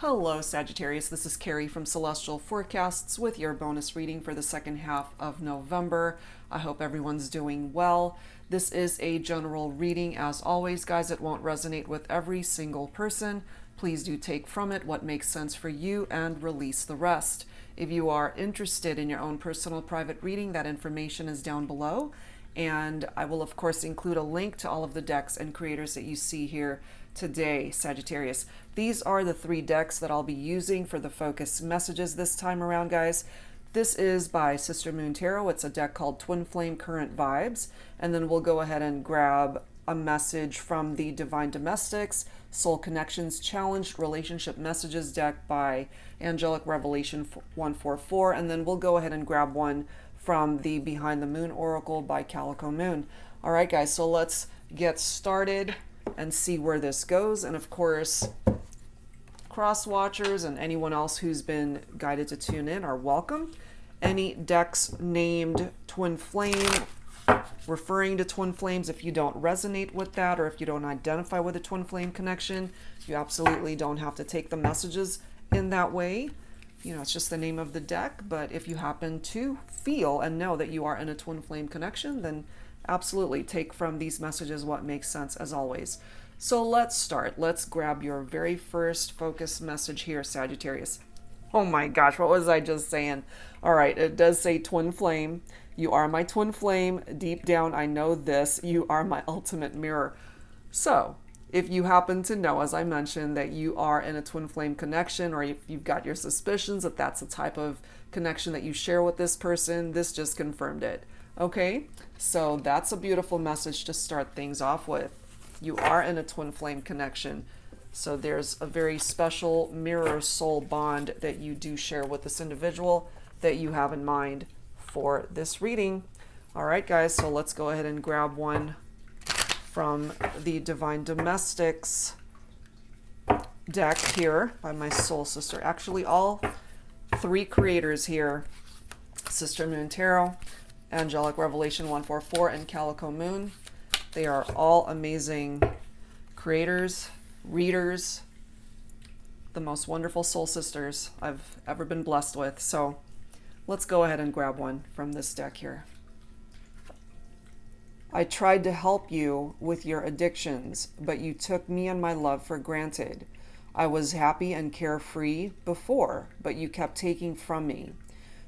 Hello Sagittarius, this is Carrie from Celestial Forecasts with your bonus reading for the second half of November. I hope everyone's doing well. This is a general reading. As always, guys, it won't resonate with every single person. Please do take from it what makes sense for you and release the rest. If you are interested in your own personal private reading, that information is down below. And I will, of course, include a link to all of the decks and creators that you see here today, Sagittarius. These are the 3 decks that I'll be using for the focus messages this time around, guys. This is by Sister Moon Tarot. It's a deck called Twin Flame Current Vibes. And then we'll go ahead and grab a message from the Divine Domestics Soul Connections Challenged Relationship Messages deck by Angelic Revelation 144. And then we'll go ahead and grab one from the Behind the Moon Oracle by Calico Moon. All right, guys, so let's get started and see where this goes. And of course, cross watchers and anyone else who's been guided to tune in are welcome. Any decks named Twin Flame, referring to twin flames, if you don't resonate with that or if you don't identify with a twin flame connection, you absolutely don't have to take the messages in that way. You know, it's just the name of the deck. But if you happen to feel and know that you are in a twin flame connection, then absolutely take from these messages what makes sense, as always. So let's start. Let's grab your very first focus message here, Sagittarius. Oh my gosh, what was I just saying? All right, it does say twin flame. You are my twin flame. Deep down, I know this. You are my ultimate mirror. So if you happen to know, as I mentioned, that you are in a twin flame connection, or if you've got your suspicions that that's the type of connection that you share with this person, this just confirmed it. Okay, so that's a beautiful message to start things off with. You are in a twin flame connection. So there's a very special mirror soul bond that you do share with this individual that you have in mind for this reading. All right, guys, so let's go ahead and grab one from the Divine Domestics deck here by my soul sister. Actually, all 3 creators here, Sister Moon Tarot, Angelic Revelation 144, and Calico Moon. They are all amazing creators, readers, the most wonderful soul sisters I've ever been blessed with. So let's go ahead and grab one from this deck here. I tried to help you with your addictions, but you took me and my love for granted. I was happy and carefree before, but you kept taking from me.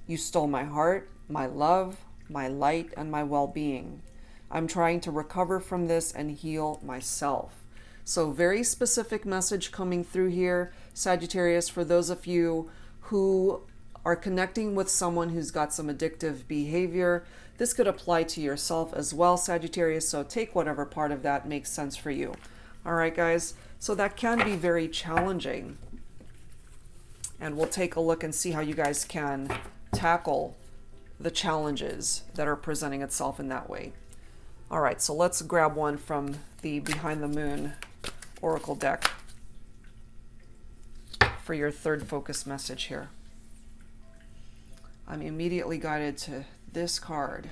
You stole my heart, my love, my light, and my well-being. I'm trying to recover from this and heal myself. So very specific message coming through here, Sagittarius, for those of you who are connecting with someone who's got some addictive behavior. This could apply to yourself as well, Sagittarius, so take whatever part of that makes sense for you. All right, guys, so that can be very challenging. And we'll take a look and see how you guys can tackle the challenges that are presenting itself in that way. All right, so let's grab one from the Behind the Moon Oracle deck for your third focus message here. I'm immediately guided to this card.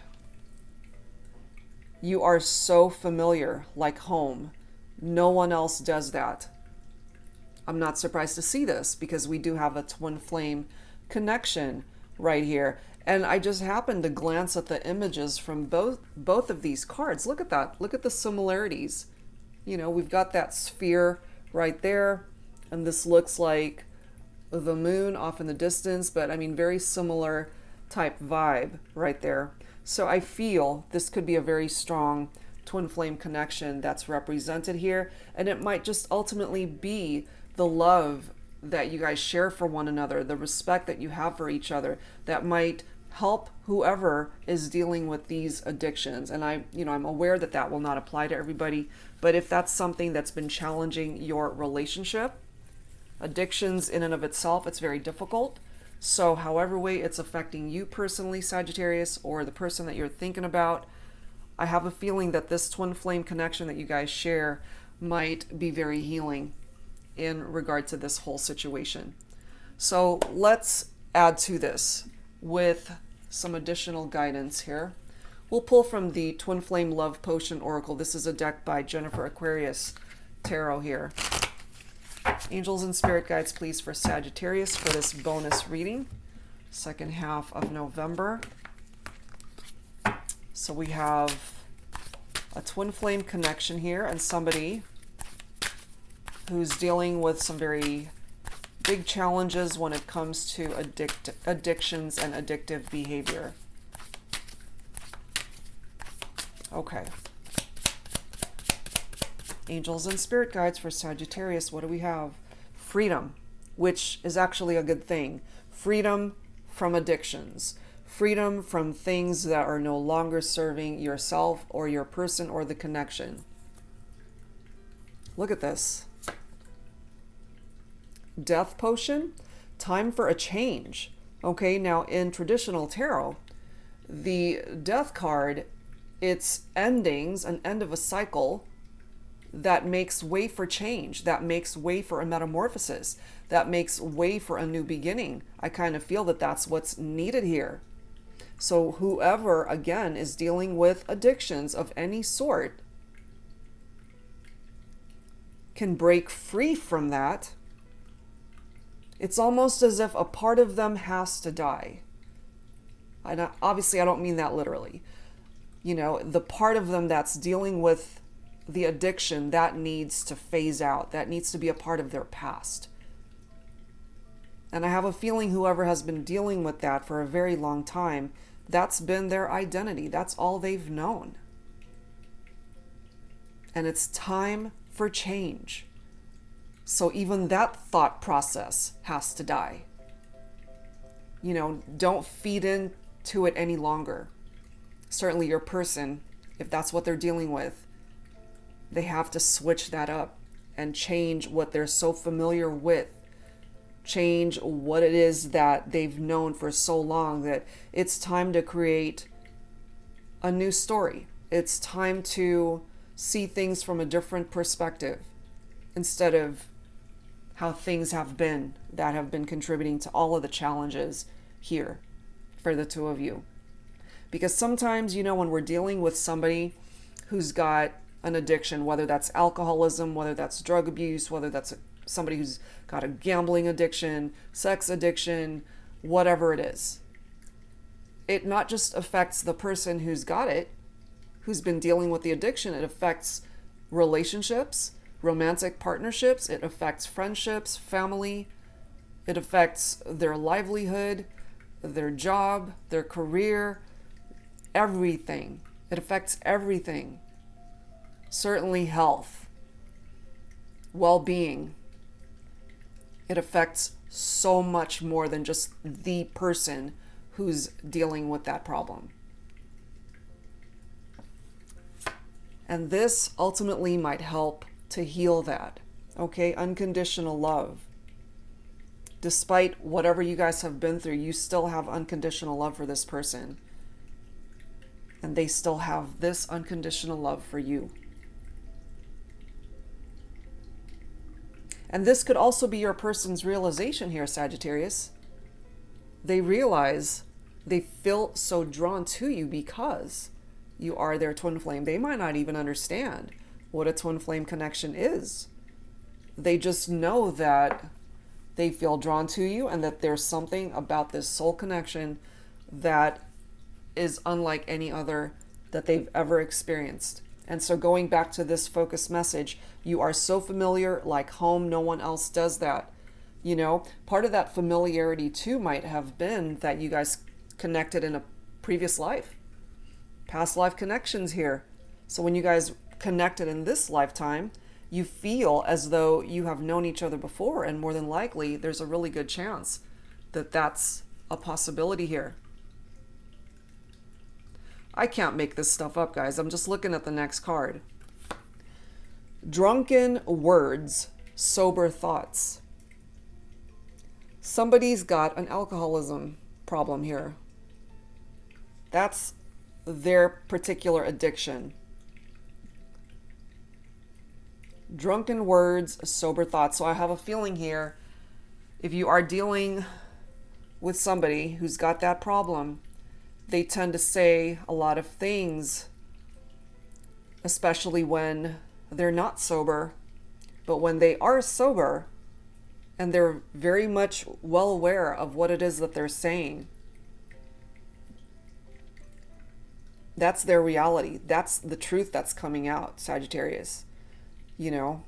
You are so familiar, like home. No one else does that. I'm not surprised to see this because we do have a twin flame connection right here. And I just happened to glance at the images from both of these cards. Look at that. Look at the similarities. You know, we've got that sphere right there, and this looks like the moon off in the distance, but I mean, very similar type vibe right there. So I feel this could be a very strong twin flame connection that's represented here, and it might just ultimately be the love that you guys share for one another, the respect that you have for each other, that might help whoever is dealing with these addictions. And I'm aware that that will not apply to everybody, but if that's something that's been challenging your relationship, addictions in and of itself, it's very difficult. So however way it's affecting you personally, Sagittarius, or the person that you're thinking about, I have a feeling that this twin flame connection that you guys share might be very healing in regard to this whole situation. So let's add to this with some additional guidance here. We'll pull from the Twin Flame Love Potion Oracle. This is a deck by Jennifer Aquarius Tarot here. Angels and spirit guides, please, for Sagittarius for this bonus reading, second half of November. So we have a twin flame connection here and somebody who's dealing with some very big challenges when it comes to addictions and addictive behavior. Okay. Angels and spirit guides for Sagittarius, what do we have? Freedom, which is actually a good thing. Freedom from addictions. Freedom from things that are no longer serving yourself or your person or the connection. Look at this. Death potion, time for a change. Okay, now in traditional tarot, the death card, it's endings, an end of a cycle that makes way for change, that makes way for a metamorphosis, that makes way for a new beginning. I kind of feel that that's what's needed here. So whoever, again, is dealing with addictions of any sort can break free from that. It's almost as if a part of them has to die. Obviously, I don't mean that literally. You know, the part of them that's dealing with the addiction, that needs to phase out. That needs to be a part of their past. And I have a feeling whoever has been dealing with that for a very long time, that's been their identity. That's all they've known. And it's time for change. So even that thought process has to die. You know, don't feed into it any longer. Certainly your person, if that's what they're dealing with, they have to switch that up and change what they're so familiar with. Change what it is that they've known for so long, that it's time to create a new story. It's time to see things from a different perspective instead of how things have been that have been contributing to all of the challenges here for the two of you. Because sometimes, you know, when we're dealing with somebody who's got an addiction, whether that's alcoholism, whether that's drug abuse, whether that's somebody who's got a gambling addiction, sex addiction, whatever it is, it not just affects the person who's got it, who's been dealing with the addiction, it affects relationships, romantic partnerships, it affects friendships, family, it affects their livelihood, their job, their career, everything. It affects everything. Certainly health, well-being. It affects so much more than just the person who's dealing with that problem. And this ultimately might help to heal that. Okay, unconditional love. Despite whatever you guys have been through, you still have unconditional love for this person. And they still have this unconditional love for you. And this could also be your person's realization here, Sagittarius. They realize they feel so drawn to you because you are their twin flame. They might not even understand what a twin flame connection is. They just know that they feel drawn to you and that there's something about this soul connection that is unlike any other that they've ever experienced. And so going back to this focus message, you are so familiar, like home, no one else does that. You know, part of that familiarity too might have been that you guys connected in a previous life. Past life connections here. So when you guys connected in this lifetime, you feel as though you have known each other before, and more than likely, there's a really good chance that that's a possibility here. I can't make this stuff up, guys. I'm just looking at the next card. Drunken words, sober thoughts. Somebody's got an alcoholism problem here. That's their particular addiction. Drunken words, sober thoughts. So I have a feeling here, if you are dealing with somebody who's got that problem, they tend to say a lot of things, especially when they're not sober. But when they are sober, And they're very much well aware of what it is that they're saying. That's their reality. That's the truth that's coming out, Sagittarius. You know?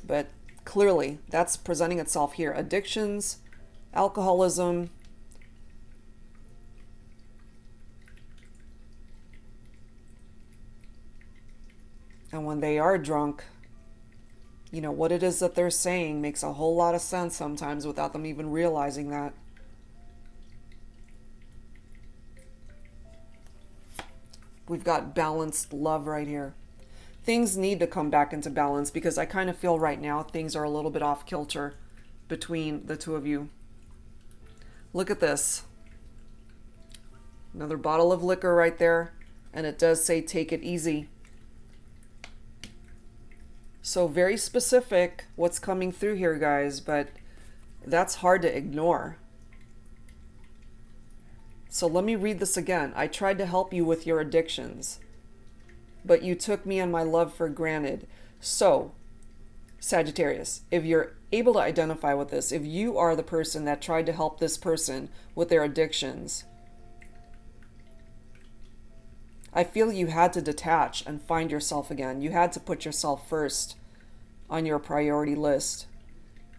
But clearly, that's presenting itself here. Addictions, alcoholism, and when they are drunk, you know, what it is that they're saying makes a whole lot of sense sometimes without them even realizing that. We've got balanced love right here. Things need to come back into balance because I kind of feel right now things are a little bit off kilter between the two of you. Look at this. Another bottle of liquor right there. And it does say take it easy. So very specific what's coming through here, guys, but that's hard to ignore. So let me read this again. I tried to help you with your addictions, but you took me and my love for granted. So, Sagittarius, if you're able to identify with this, if you are the person that tried to help this person with their addictions, I feel you had to detach and find yourself again. You had to put yourself first on your priority list.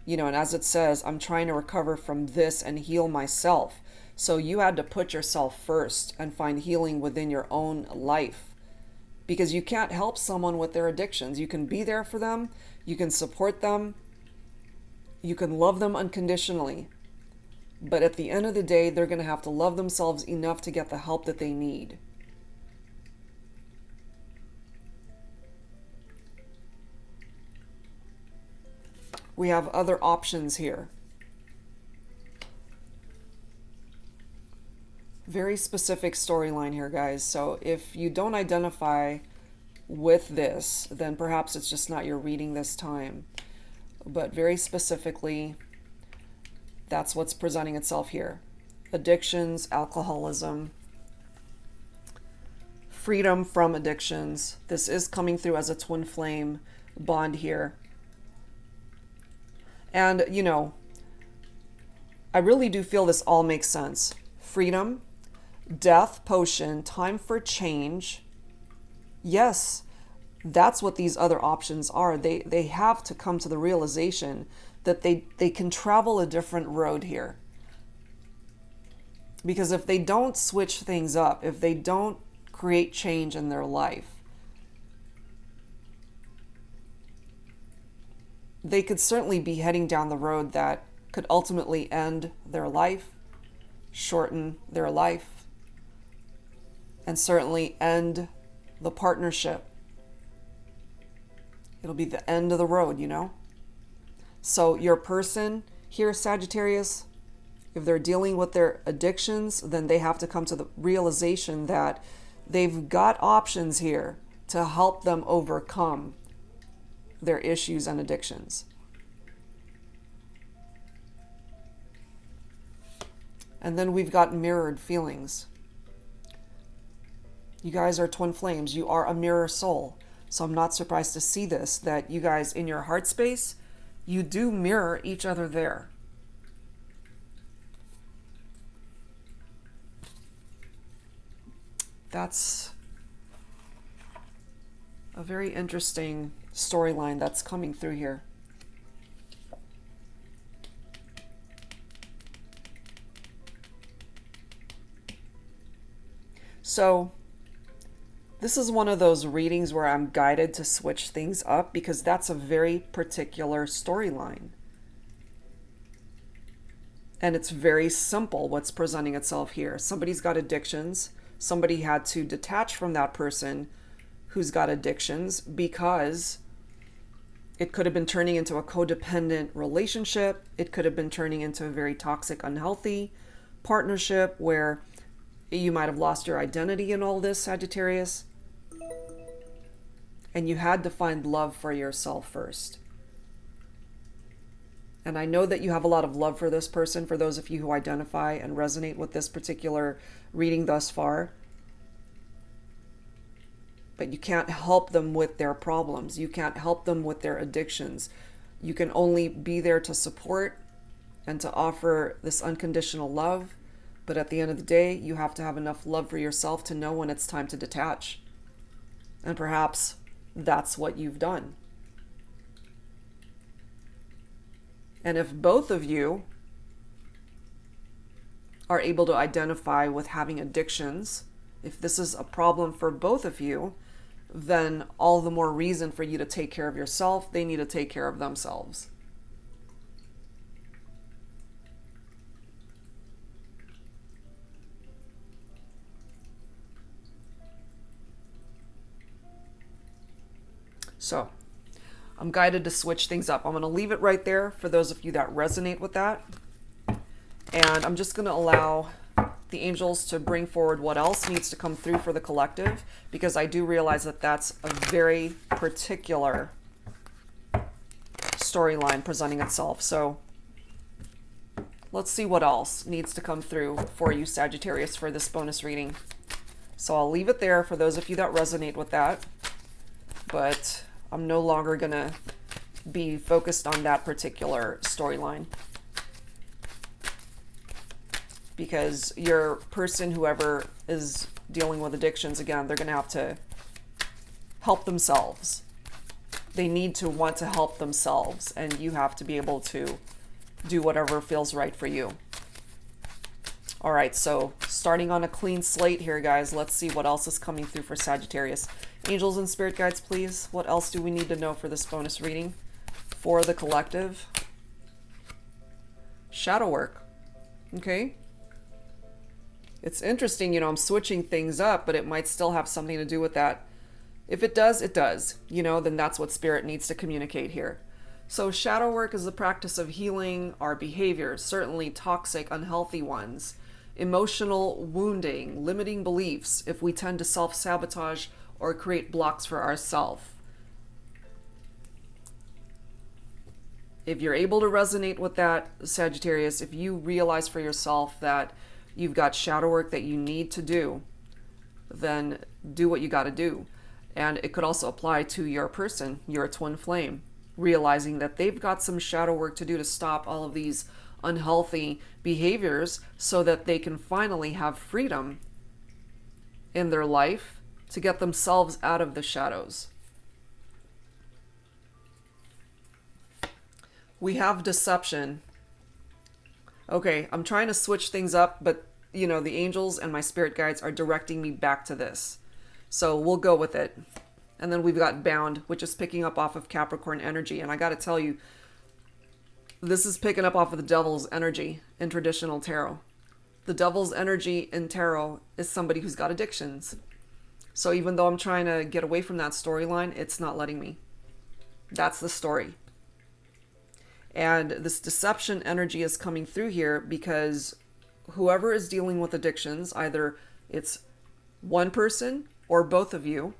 You know, and as it says, I'm trying to recover from this and heal myself. So you had to put yourself first and find healing within your own life. Because you can't help someone with their addictions. You can be there for them. You can support them. You can love them unconditionally. But at the end of the day, they're going to have to love themselves enough to get the help that they need. We have other options here. Very specific storyline here, guys. So if you don't identify with this, then perhaps it's just not your reading this time. But very specifically, that's what's presenting itself here. Addictions, alcoholism, freedom from addictions. This is coming through as a twin flame bond here. And, you know, I really do feel this all makes sense. Freedom, death potion, time for change. Yes, that's what these other options are. They have to come to the realization that they can travel a different road here. Because if they don't switch things up, if they don't create change in their life, they could certainly be heading down the road that could ultimately end their life, shorten their life, and certainly end the partnership. It'll be the end of the road, you know? So your person here, Sagittarius, if they're dealing with their addictions, then they have to come to the realization that they've got options here to help them overcome their issues and addictions. And then we've got mirrored feelings. You guys are twin flames. You are a mirror soul. So I'm not surprised to see this, that you guys in your heart space, you do mirror each other there. That's a very interesting storyline that's coming through here. So this is one of those readings where I'm guided to switch things up because that's a very particular storyline. And it's very simple what's presenting itself here. Somebody's got addictions. Somebody had to detach from that person who's got addictions because it could have been turning into a codependent relationship. It could have been turning into a very toxic, unhealthy partnership where you might have lost your identity in all this, Sagittarius. And you had to find love for yourself first. And I know that you have a lot of love for this person, for those of you who identify and resonate with this particular reading thus far. But you can't help them with their problems. You can't help them with their addictions. You can only be there to support and to offer this unconditional love. But at the end of the day, you have to have enough love for yourself to know when it's time to detach. And perhaps that's what you've done. And if both of you are able to identify with having addictions, if this is a problem for both of you, then all the more reason for you to take care of yourself. They need to take care of themselves. So, I'm guided to switch things up. I'm going to leave it right there for those of you that resonate with that. And I'm just going to allow the angels to bring forward what else needs to come through for the collective, because I do realize that that's a very particular storyline presenting itself. So let's see what else needs to come through for you, Sagittarius, for this bonus reading. So I'll leave it there for those of you that resonate with that, but I'm no longer going to be focused on that particular storyline, because your person, whoever is dealing with addictions, again, they're going to have to help themselves. They need to want to help themselves, and you have to be able to do whatever feels right for you. All right, so starting on a clean slate here, guys, let's see what else is coming through for Sagittarius. Angels and spirit guides, please. What else do we need to know for this bonus reading for the collective? Shadow work. Okay. It's interesting, I'm switching things up, but it might still have something to do with that. If it does, it does. Then that's what spirit needs to communicate here. So shadow work is the practice of healing our behaviors, certainly toxic, unhealthy ones, emotional wounding, limiting beliefs, if we tend to self-sabotage or create blocks for ourselves. If you're able to resonate with that, Sagittarius, if you realize for yourself that you've got shadow work that you need to do, then do what you got to do. And it could also apply to your person, your twin flame, realizing that they've got some shadow work to do to stop all of these unhealthy behaviors so that they can finally have freedom in their life to get themselves out of the shadows. We have deception. Okay, I'm trying to switch things up, but the angels and my spirit guides are directing me back to this. So we'll go with it. And then we've got bound, which is picking up off of Capricorn energy. And I got to tell you, this is picking up off of the devil's energy in traditional tarot. The devil's energy in tarot is somebody who's got addictions. So even though I'm trying to get away from that storyline, it's not letting me. That's the story. And this deception energy is coming through here because whoever is dealing with addictions, either it's one person or both of you,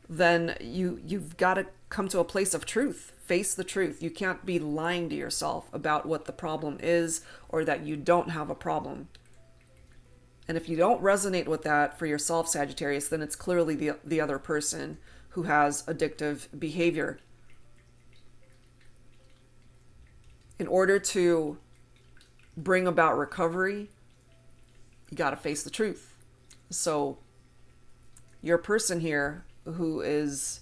then you've got to come to a place of truth. Face the truth. You can't be lying to yourself about what the problem is or that you don't have a problem. And if you don't resonate with that for yourself, Sagittarius, then it's clearly the other person who has addictive behavior. In order to bring about recovery, you got to face the truth. So your person here who is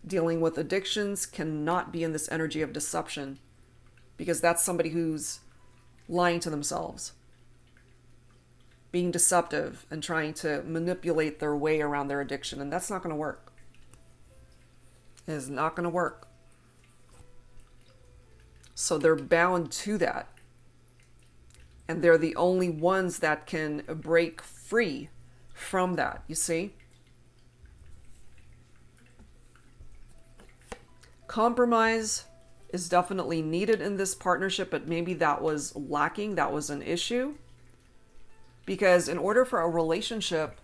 dealing with addictions cannot be in this energy of deception, because that's somebody who's lying to themselves, being deceptive and trying to manipulate their way around their addiction. And that's not going to work. It is not going to work. So they're bound to that. And they're the only ones that can break free from that, you see? Compromise is definitely needed in this partnership, but maybe that was lacking. That was an issue. Because in order for a relationship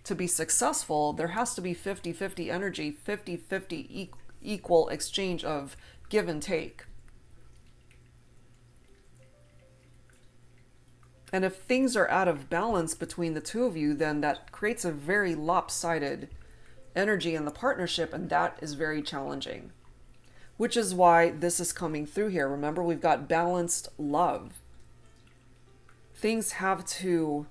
to be successful, there has to be 50-50 energy, 50-50 equal exchange of give and take. And if things are out of balance between the two of you, then that creates a very lopsided energy in the partnership, and that is very challenging. which is why this is coming through here. Remember, we've got balanced love. Things have to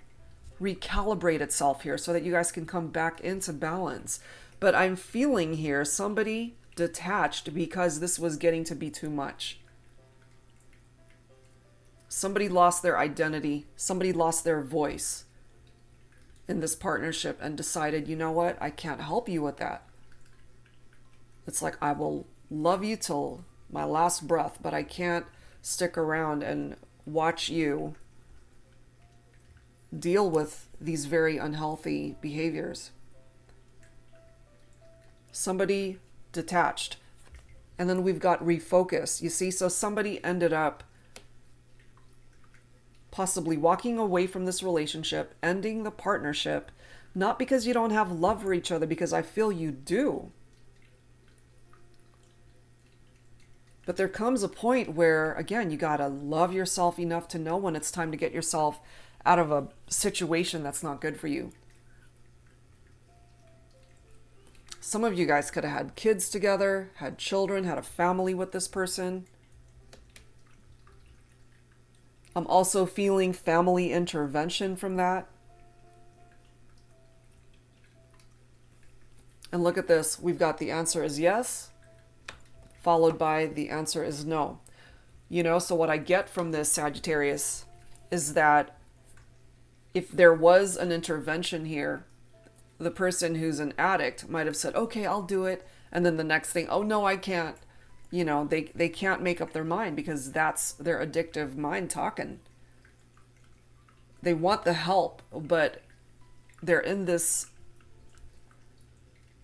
recalibrate itself here so that you guys can come back into balance. But I'm feeling here somebody detached because this was getting to be too much. Somebody lost their identity. Somebody lost their voice in this partnership and decided, you know what? I can't help you with that. It's like, I will love you till my last breath, but I can't stick around and watch you deal with these very unhealthy behaviors. Somebody detached. And then we've got refocus. You see, so somebody ended up possibly walking away from this relationship, ending the partnership, not because you don't have love for each other, because I feel you do. But there comes a point where, again, you gotta love yourself enough to know when it's time to get yourself out of a situation that's not good for you. Some of you guys could have had kids together, had children, had a family with this person. I'm also feeling family intervention from that. And look at this. We've got the answer is yes, followed by the answer is no. You know, so what I get from this, Sagittarius, is that if there was an intervention here, the person who's an addict might have said, okay, I'll do it. And then the next thing, oh no, I can't. You know, they can't make up their mind because that's their addictive mind talking. They want the help, but they're in this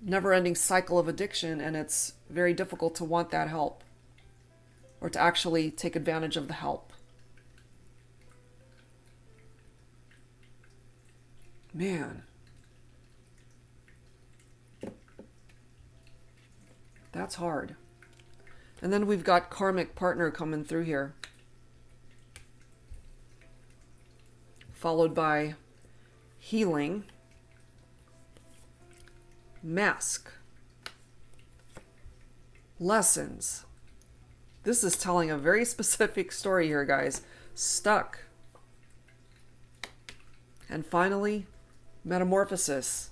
never-ending cycle of addiction, and it's very difficult to want that help or to actually take advantage of the help. Man. That's hard. And then we've got karmic partner coming through here, followed by healing, mask, lessons. This is telling a very specific story here, guys. Stuck. And finally, metamorphosis.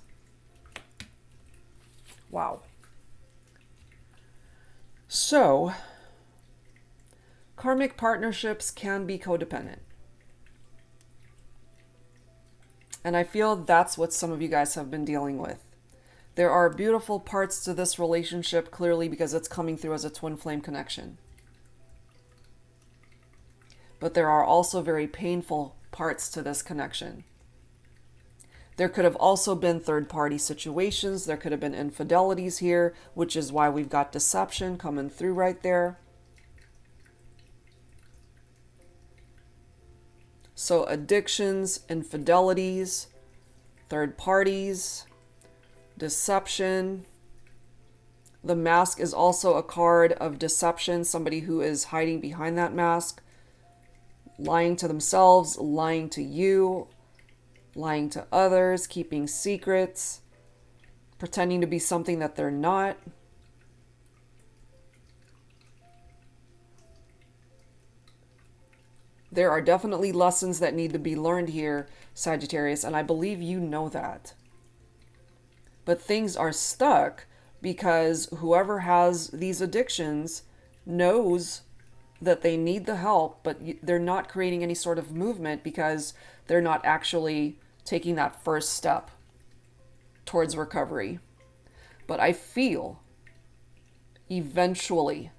Wow. So, karmic partnerships can be codependent. And I feel that's what some of you guys have been dealing with. There are beautiful parts to this relationship, clearly, because it's coming through as a twin flame connection. But there are also very painful parts to this connection. There could have also been third-party situations. There could have been infidelities here, which is why we've got deception coming through right there. So addictions, infidelities, third parties, deception. The mask is also a card of deception, somebody who is hiding behind that mask, lying to themselves, lying to you, lying to others, keeping secrets, pretending to be something that they're not. There are definitely lessons that need to be learned here, Sagittarius, and I believe you know that. But things are stuck because whoever has these addictions knows that they need the help, but they're not creating any sort of movement because they're not actually taking that first step towards recovery. But I feel eventually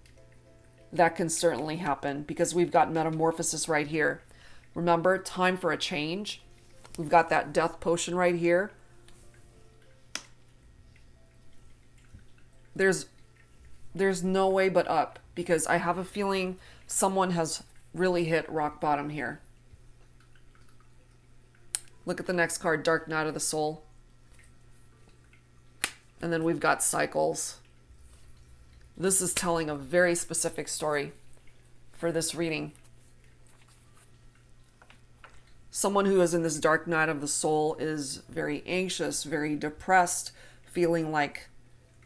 that can certainly happen because we've got metamorphosis right here. Remember, time for a change. We've got that death potion right here. There's no way but up because I have a feeling someone has really hit rock bottom here. Look at the next card, Dark Night of the Soul. And then we've got cycles. This is telling a very specific story for this reading. Someone who is in this dark night of the soul is very anxious, very depressed, feeling like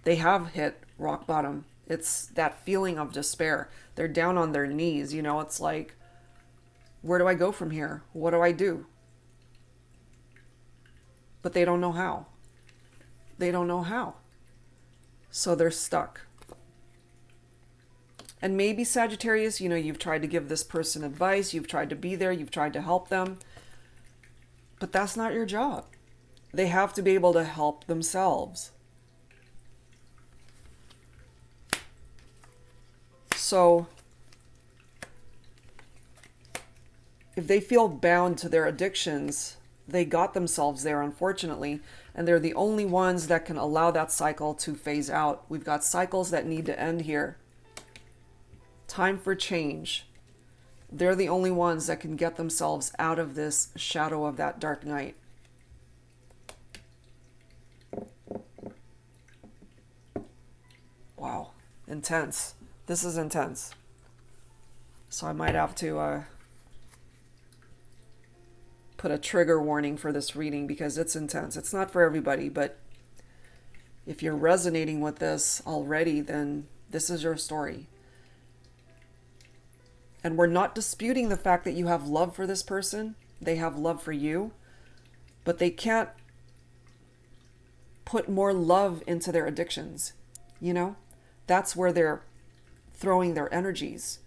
they have hit rock bottom. It's that feeling of despair. They're down on their knees, you know, it's like, where do I go from here? What do I do? But they don't know how. They don't know how. So they're stuck. And maybe Sagittarius, you know, you've tried to give this person advice, you've tried to be there, you've tried to help them, but that's not your job. They have to be able to help themselves. So if they feel bound to their addictions, they got themselves there, unfortunately, and they're the only ones that can allow that cycle to phase out. We've got cycles that need to end here. Time for change. They're the only ones that can get themselves out of this shadow of that dark night. Wow, intense. This is intense. So I might have to put a trigger warning for this reading because it's intense. It's not for everybody, but if you're resonating with this already, then this is your story. And we're not disputing the fact that you have love for this person. They have love for you, but they can't put more love into their addictions. You know, that's where they're throwing their energies.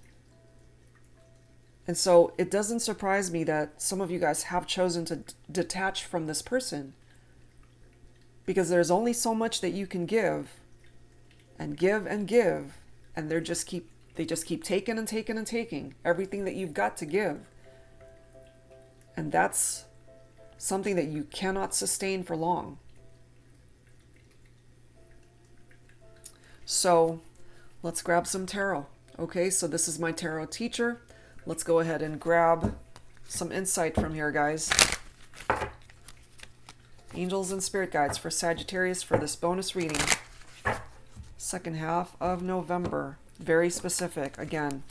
And so it doesn't surprise me that some of you guys have chosen to detach from this person, because there's only so much that you can give and give and give, and they just keep taking and taking and taking everything that you've got to give. And that's something that you cannot sustain for long. So let's grab some tarot. Okay, so this is my tarot teacher. Let's go ahead and grab some insight from here, guys. Angels and spirit guides for Sagittarius for this bonus reading. Second half of November. Very specific, again.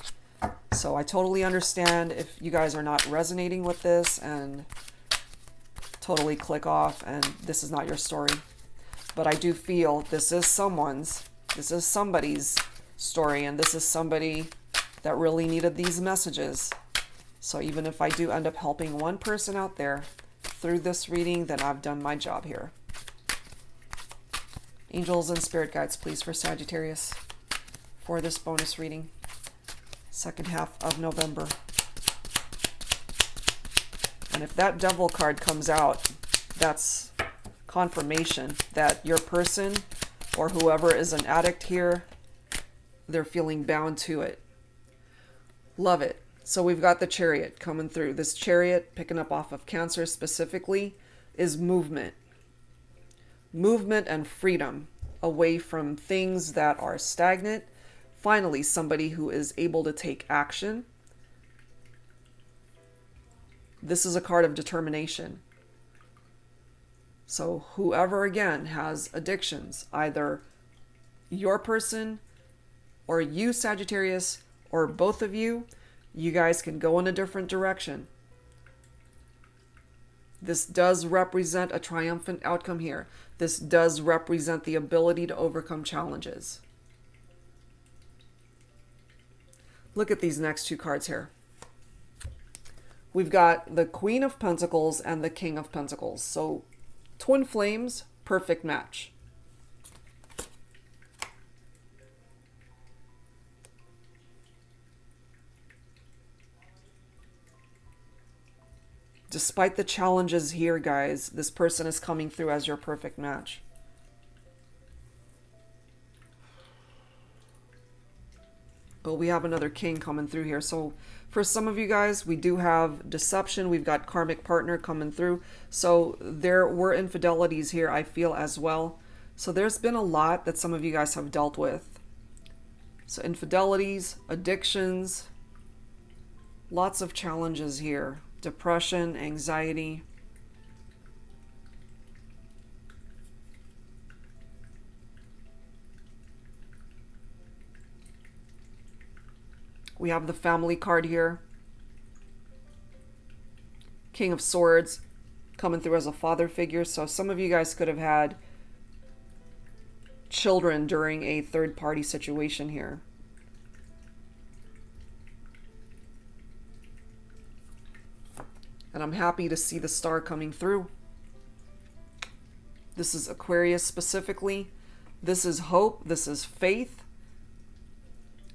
So I totally understand if you guys are not resonating with this and totally click off and this is not your story. But I do feel this is somebody's story, and this is somebody that really needed these messages. So even if I do end up helping one person out there through this reading, then I've done my job here. Angels and spirit guides, please, for Sagittarius for this bonus reading, second half of November. And if that devil card comes out, that's confirmation that your person or whoever is an addict here, they're feeling bound to it. Love it. So we've got the Chariot coming through. This Chariot, picking up off of Cancer specifically, is movement. Movement and freedom away from things that are stagnant. Finally, somebody who is able to take action. This is a card of determination. So whoever, again, has addictions, either your person or you, Sagittarius, or both of you, you guys can go in a different direction. This does represent a triumphant outcome here. This does represent the ability to overcome challenges. Look at these next two cards here. We've got the Queen of Pentacles and the King of Pentacles. So twin flames, perfect match. Despite the challenges here, guys, this person is coming through as your perfect match. But we have another king coming through here. So for some of you guys, we do have deception. We've got karmic partner coming through. So there were infidelities here, I feel, as well. So there's been a lot that some of you guys have dealt with. So infidelities, addictions, lots of challenges here. Depression, anxiety. We have the family card here. King of Swords coming through as a father figure. So some of you guys could have had children during a third-party situation here. And I'm happy to see the star coming through. This is Aquarius specifically. This is hope. This is faith.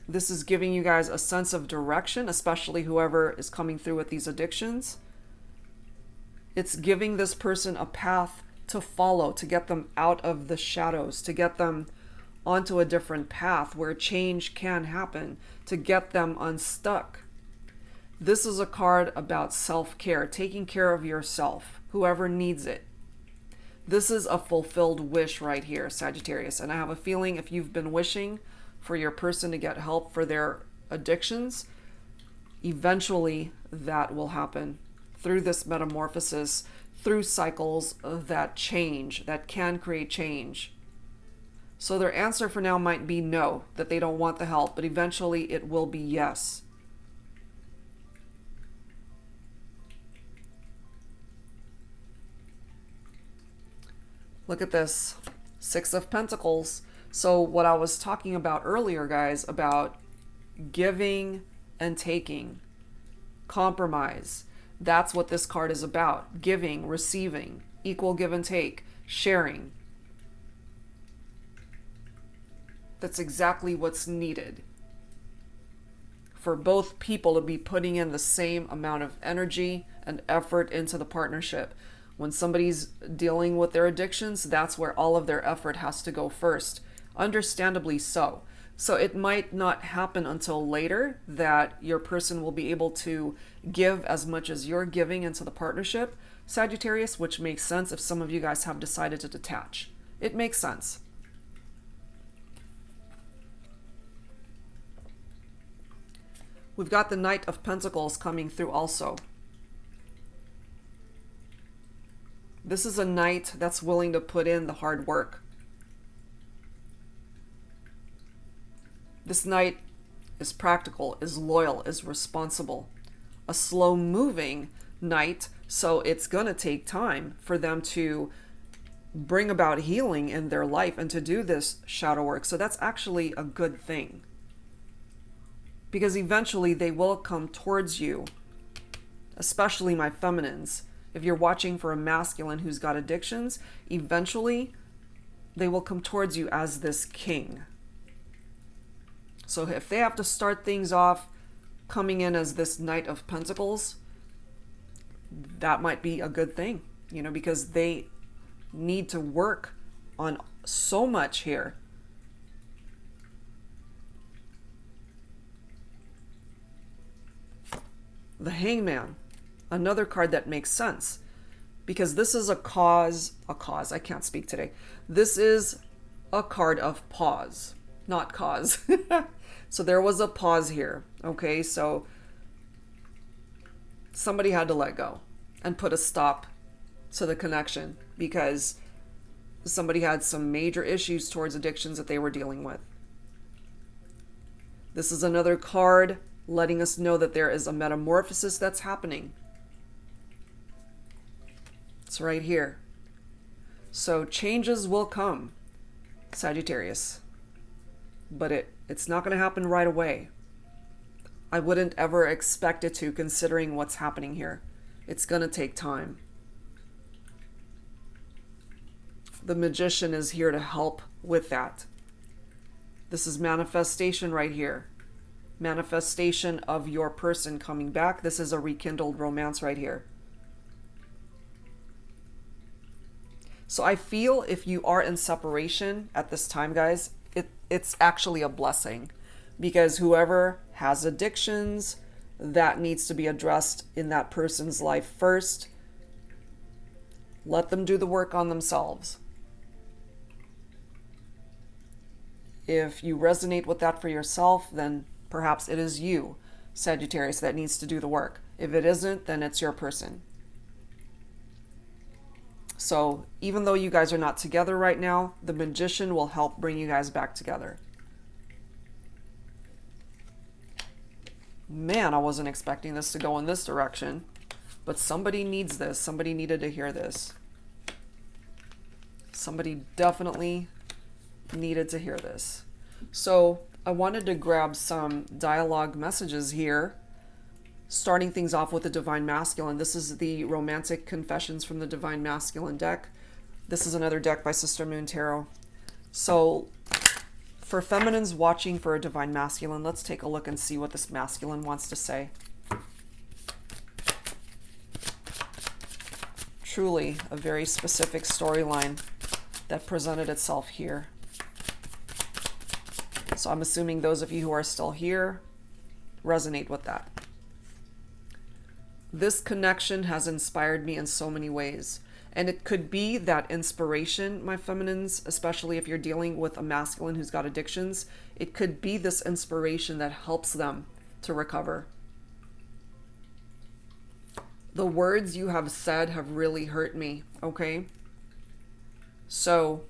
This is giving you guys a sense of direction, especially whoever is coming through with these addictions. It's giving this person a path to follow, to get them out of the shadows, to get them onto a different path where change can happen, to get them unstuck. This is a card about self-care, taking care of yourself, whoever needs it. This is a fulfilled wish right here, Sagittarius. And I have a feeling if you've been wishing for your person to get help for their addictions, eventually that will happen through this metamorphosis, through cycles that change, that can create change. So their answer for now might be no, that they don't want the help, but eventually it will be yes. Look at this, Six of Pentacles. So what I was talking about earlier, guys, about giving and taking, compromise, that's what this card is about. Giving, receiving, equal give and take, sharing. That's exactly what's needed for both people to be putting in the same amount of energy and effort into the partnership. When somebody's dealing with their addictions, that's where all of their effort has to go first. Understandably so. So it might not happen until later that your person will be able to give as much as you're giving into the partnership, Sagittarius, which makes sense if some of you guys have decided to detach. It makes sense. We've got the Knight of Pentacles coming through also. This is a knight that's willing to put in the hard work. This knight is practical, is loyal, is responsible. A slow-moving knight, so it's going to take time for them to bring about healing in their life and to do this shadow work. So that's actually a good thing. Because eventually they will come towards you, especially my feminines. If you're watching for a masculine who's got addictions, eventually they will come towards you as this king. So if they have to start things off coming in as this Knight of Pentacles, that might be a good thing, you know, because they need to work on so much here. The Hangman. Another card that makes sense, because this is a cause, I can't speak today. This is a card of pause, not cause. So there was a pause here, okay? So somebody had to let go and put a stop to the connection because somebody had some major issues towards addictions that they were dealing with. This is another card letting us know that there is a metamorphosis that's happening. It's right here. So changes will come, Sagittarius, but it's not going to happen right away. I wouldn't ever expect it to, considering what's happening here. It's going to take time. The Magician is here to help with that. This is manifestation right here. Manifestation of your person coming back. This is a rekindled romance right here. So I feel if you are in separation at this time, guys, it's actually a blessing, because whoever has addictions, that needs to be addressed in that person's life first. Let them do the work on themselves. If you resonate with that for yourself, then perhaps it is you, Sagittarius, that needs to do the work. If it isn't, then it's your person. So even though you guys are not together right now, the Magician will help bring you guys back together. Man, I wasn't expecting this to go in this direction, but somebody needs this. Somebody needed to hear this. Somebody definitely needed to hear this. So I wanted to grab some dialogue messages here, starting things off with the Divine Masculine. This is the Romantic Confessions from the Divine Masculine deck. This is another deck by Sister Moon Tarot. So for feminines watching for a Divine Masculine, let's take a look and see what this masculine wants to say. Truly a very specific storyline that presented itself here. So I'm assuming those of you who are still here resonate with that. This connection has inspired me in so many ways. And it could be that inspiration, my feminines, especially if you're dealing with a masculine who's got addictions, it could be this inspiration that helps them to recover. The words you have said have really hurt me, okay? So,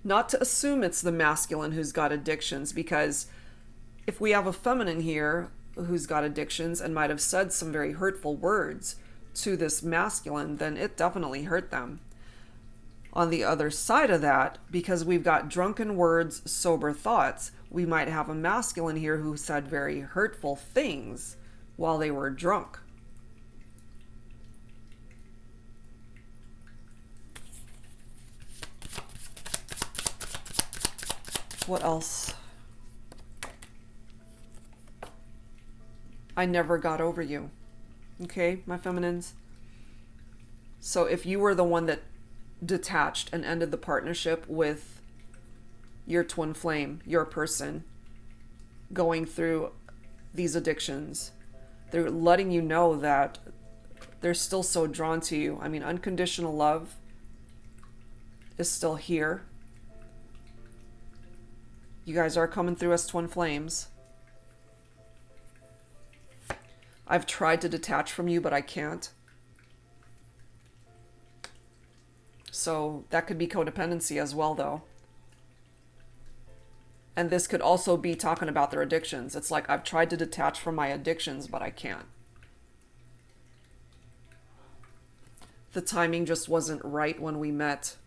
not to assume it's the masculine who's got addictions, because if we have a feminine here who's got addictions and might have said some very hurtful words to this masculine, then it definitely hurt them. On the other side of that, because we've got drunken words, sober thoughts, we might have a masculine here who said very hurtful things while they were drunk. What else? I never got over you. Okay, my feminines? So if you were the one that detached and ended the partnership with your twin flame, your person, going through these addictions, they're letting you know that they're still so drawn to you. I mean, unconditional love is still here. You guys are coming through as twin flames. I've tried to detach from you, but I can't. So that could be codependency as well, though. And this could also be talking about their addictions. It's like, I've tried to detach from my addictions, but I can't. The timing just wasn't right when we met.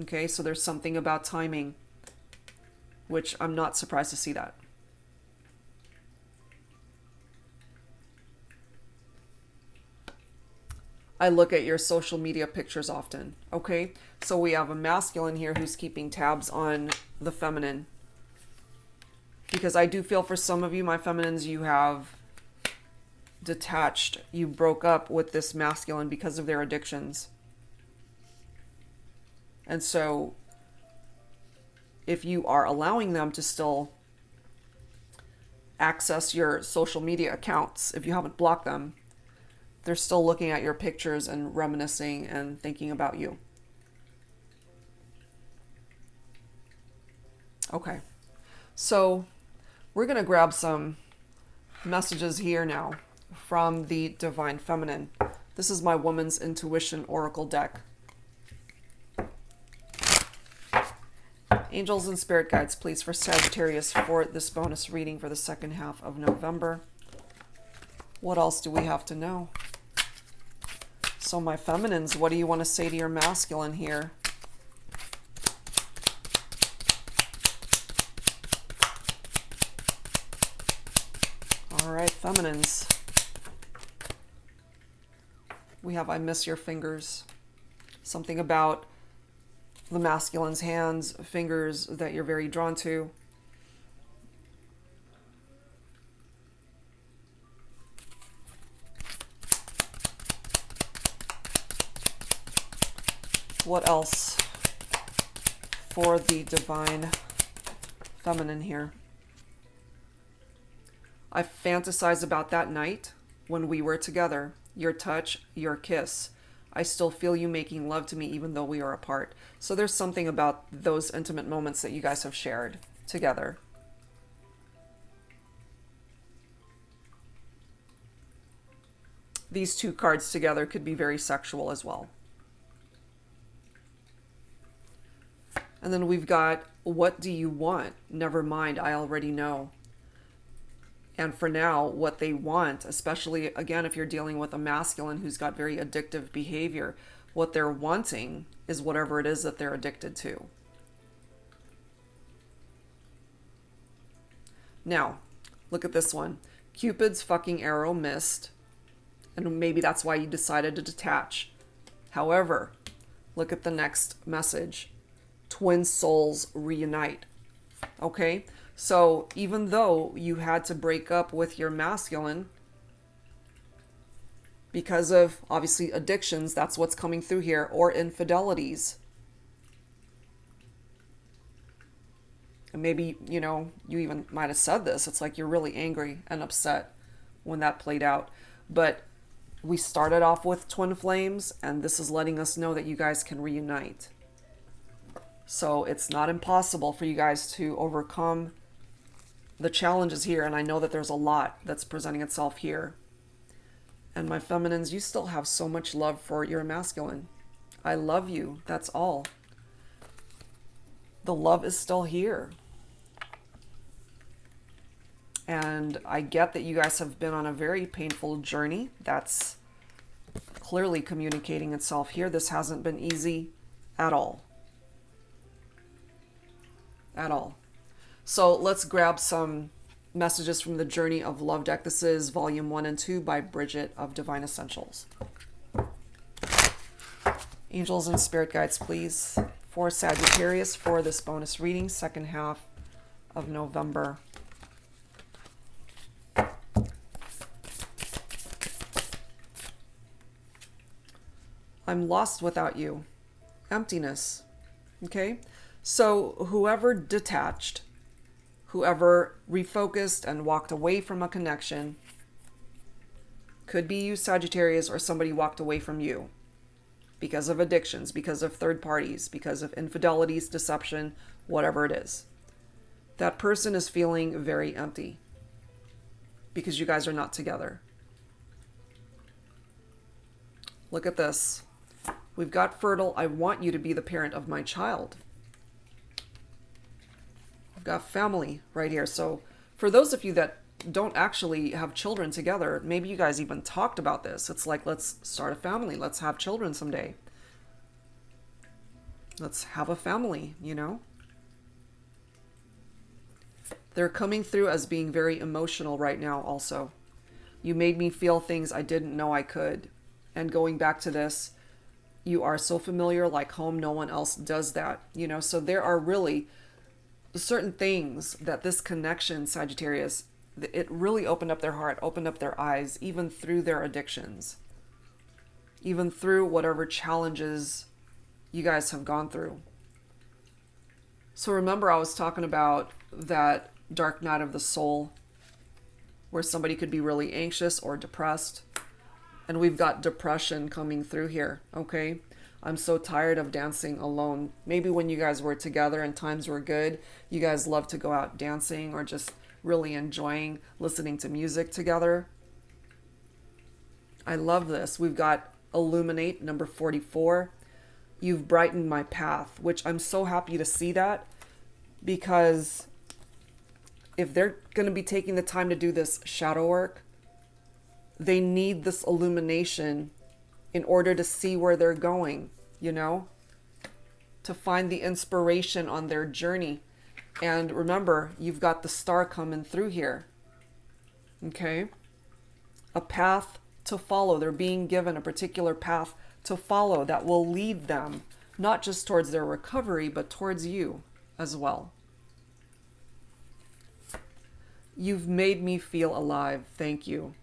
Okay, so there's something about timing, which I'm not surprised to see that. I look at your social media pictures often, okay? So we have a masculine here who's keeping tabs on the feminine. Because I do feel for some of you, my feminines, you have detached. You broke up with this masculine because of their addictions. And so if you are allowing them to still access your social media accounts, if you haven't blocked them, they're still looking at your pictures and reminiscing and thinking about you. Okay, so we're going to grab some messages here now from the Divine Feminine. This is my Woman's Intuition Oracle deck. Angels and Spirit Guides, please, for Sagittarius for this bonus reading for the second half of November. What else do we have to know? So my feminines, what do you want to say to your masculine here? All right, feminines. We have I miss your fingers. Something about the masculine's hands, fingers that you're very drawn to. What else for the Divine Feminine here? I fantasize about that night when we were together. Your touch, your kiss. I still feel you making love to me even though we are apart. So there's something about those intimate moments that you guys have shared together. These two cards together could be very sexual as well. And then we've got, what do you want? Never mind, I already know. And for now, what they want, especially, again, if you're dealing with a masculine who's got very addictive behavior, What they're wanting is whatever it is that they're addicted to. Now, look at this one. Cupid's fucking arrow missed, and maybe that's why you decided to detach. However, look at the next message. Twin souls reunite. Okay? So even though you had to break up with your masculine because of, obviously, addictions, that's what's coming through here, or infidelities. And maybe, you know, you even might have said this. It's like you're really angry and upset when that played out. But we started off with twin flames, and this is letting us know that you guys can reunite. So it's not impossible for you guys to overcome the challenges here. And I know that there's a lot that's presenting itself here. And my feminines, you still have so much love for your masculine. I love you. That's all. The love is still here. And I get that you guys have been on a very painful journey. That's clearly communicating itself here. This hasn't been easy at all. At all. So let's grab some messages from the Journey of Love deck. This is volume 1 and 2 by Bridget of Divine Essentials. Angels and spirit guides, please, for Sagittarius for this bonus reading, second half of November. I'm lost without you. Emptiness. Okay? So whoever detached, whoever refocused and walked away from a connection, could be you, Sagittarius, or somebody walked away from you because of addictions, because of third parties, because of infidelities, deception, whatever it is. That person is feeling very empty because you guys are not together. Look at this. We've got fertile. I want you to be the parent of my child. We've got family right here. So for those of you that don't actually have children together, maybe you guys even talked about this. It's like, let's start a family. Let's have children someday. Let's have a family, you know? They're coming through as being very emotional right now also. You made me feel things I didn't know I could. And going back to this, you are so familiar, like home. No one else does that, you know? So there are really certain things that this connection, Sagittarius, it really opened up their heart, opened up their eyes, even through their addictions, even through whatever challenges you guys have gone through. So remember, I was talking about that dark night of the soul where somebody could be really anxious or depressed. And we've got depression coming through here, okay? I'm so tired of dancing alone. Maybe when you guys were together and times were good, you guys love to go out dancing or just really enjoying listening to music together. I love this. We've got Illuminate, number 44. You've brightened my path, which I'm so happy to see that, because if they're going to be taking the time to do this shadow work, they need this illumination in order to see where they're going, you know, to find the inspiration on their journey. And remember, you've got the star coming through here. Okay? A path to follow. They're being given a particular path to follow that will lead them not just towards their recovery, but towards you as well. You've made me feel alive. Thank you.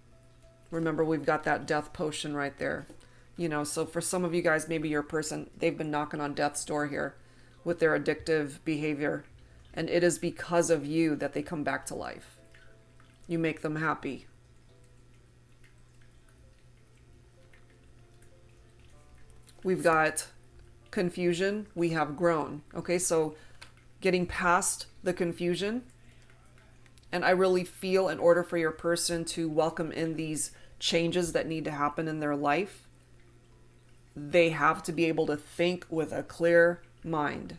Remember, we've got that death potion right there. You know, so for some of you guys, maybe your person, they've been knocking on death's door here with their addictive behavior. And it is because of you that they come back to life. You make them happy. We've got confusion. We have grown. Okay, so getting past the confusion. And I really feel in order for your person to welcome in these changes that need to happen in their life, they have to be able to think with a clear mind,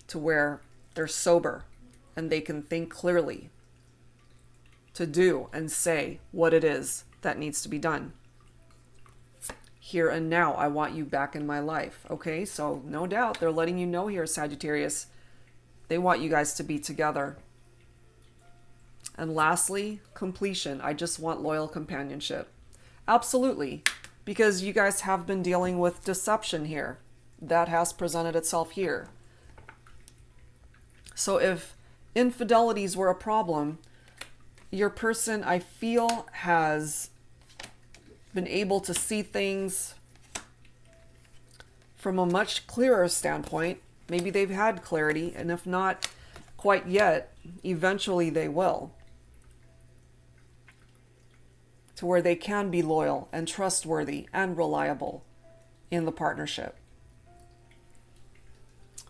to where they're sober and they can think clearly to do and say what it is that needs to be done. here and now. I want you back in my life. Okay, so no doubt they're letting you know here, Sagittarius, they want you guys to be together. And lastly, completion. I just want loyal companionship. Absolutely, because you guys have been dealing with deception here. That has presented itself here. So if infidelities were a problem, your person, I feel, has been able to see things from a much clearer standpoint. Maybe they've had clarity, and if not quite yet, eventually they will. To where they can be loyal and trustworthy and reliable in the partnership.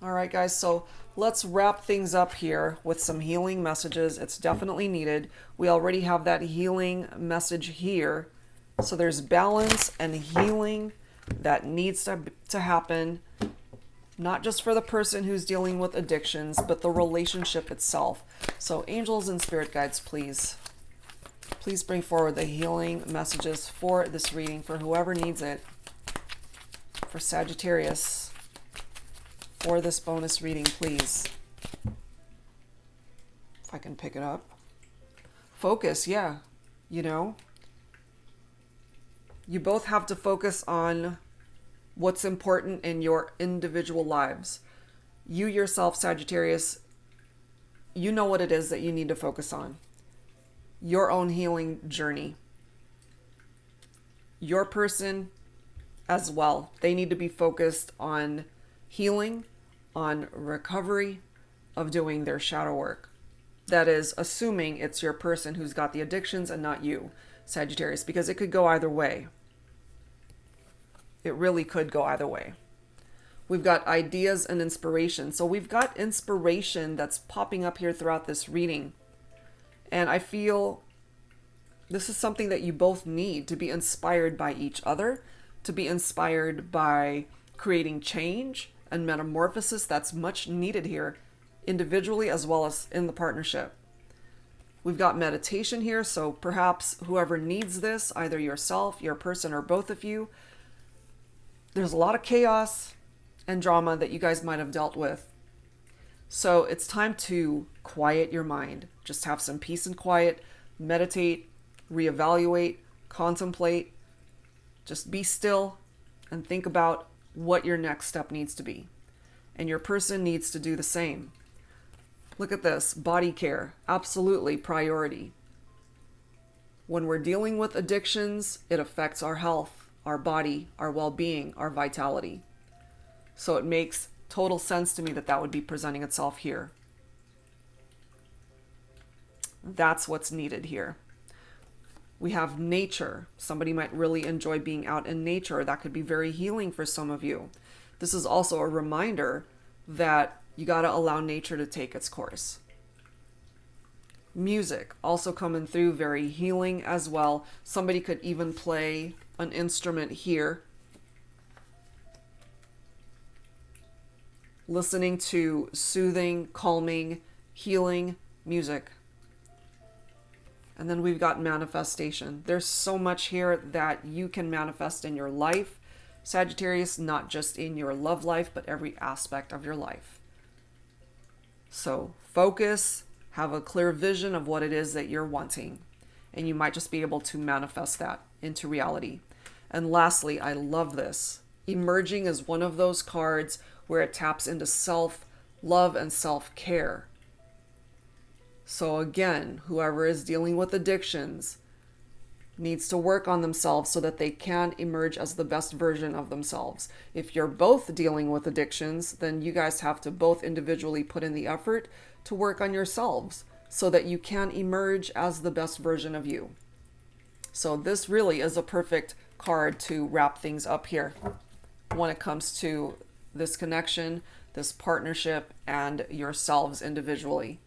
All right, guys, so let's wrap things up here with some healing messages. It's definitely needed. We already have that healing message here. So there's balance and healing that needs to happen, not just for the person who's dealing with addictions, but the relationship itself. So angels and spirit guides, please bring forward the healing messages for this reading for whoever needs it. For Sagittarius, for this bonus reading, please. If I can pick it up. Focus, yeah. You know, you both have to focus on what's important in your individual lives. You yourself, Sagittarius, you know what it is that you need to focus on. Your own healing journey. Your person as well. They need to be focused on healing, on recovery, of doing their shadow work. That is, assuming it's your person who's got the addictions and not you, Sagittarius, because it could go either way. It really could go either way. We've got ideas and inspiration. So we've got inspiration that's popping up here throughout this reading. And I feel this is something that you both need, to be inspired by each other, to be inspired by creating change and metamorphosis that's much needed here, individually as well as in the partnership. We've got meditation here, so perhaps whoever needs this, either yourself, your person, or both of you, there's a lot of chaos and drama that you guys might have dealt with. So it's time to quiet your mind. Just have some peace and quiet, meditate, reevaluate, contemplate. Just be still and think about what your next step needs to be. And your person needs to do the same. Look at this, body care, absolutely priority. When we're dealing with addictions, it affects our health, our body, our well-being, our vitality. So it makes total sense to me that that would be presenting itself here. That's what's needed here. We have nature. Somebody might really enjoy being out in nature. That could be very healing for some of you. This is also a reminder that you got to allow nature to take its course. Music also coming through, very healing as well. Somebody could even play an instrument here. Listening to soothing, calming, healing music. And then we've got manifestation. There's so much here that you can manifest in your life, Sagittarius, not just in your love life, but every aspect of your life. So focus, have a clear vision of what it is that you're wanting, and you might just be able to manifest that into reality. And lastly, I love this. Emerging is one of those cards where it taps into self-love and self-care. So again, whoever is dealing with addictions needs to work on themselves so that they can emerge as the best version of themselves. If you're both dealing with addictions, then you guys have to both individually put in the effort to work on yourselves so that you can emerge as the best version of you. So this really is a perfect card to wrap things up here when it comes to this connection, this partnership, and yourselves individually.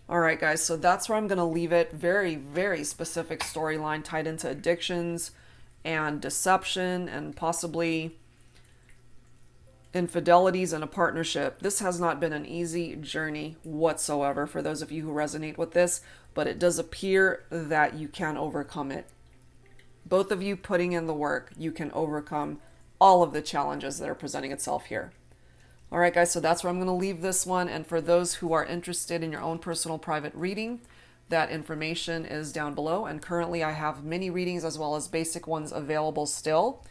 All right, guys, so that's where I'm going to leave it. Very, very specific storyline tied into addictions and deception and possibly infidelities in a partnership. This has not been an easy journey whatsoever for those of you who resonate with this, but it does appear that you can overcome it. both of you putting in the work, you can overcome all of the challenges that are presenting itself here. All right, guys, so that's where I'm going to leave this one. And for those who are interested in your own personal private reading, that information is down below. And currently I have mini readings as well as basic ones available still.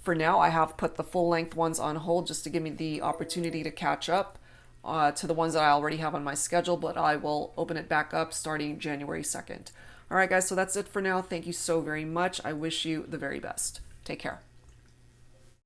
For now, I have put the full length ones on hold just to give me the opportunity to catch up to the ones that I already have on my schedule, but I will open it back up starting January 2nd. All right, guys, so that's it for now. Thank you so very much. I wish you the very best. Take care.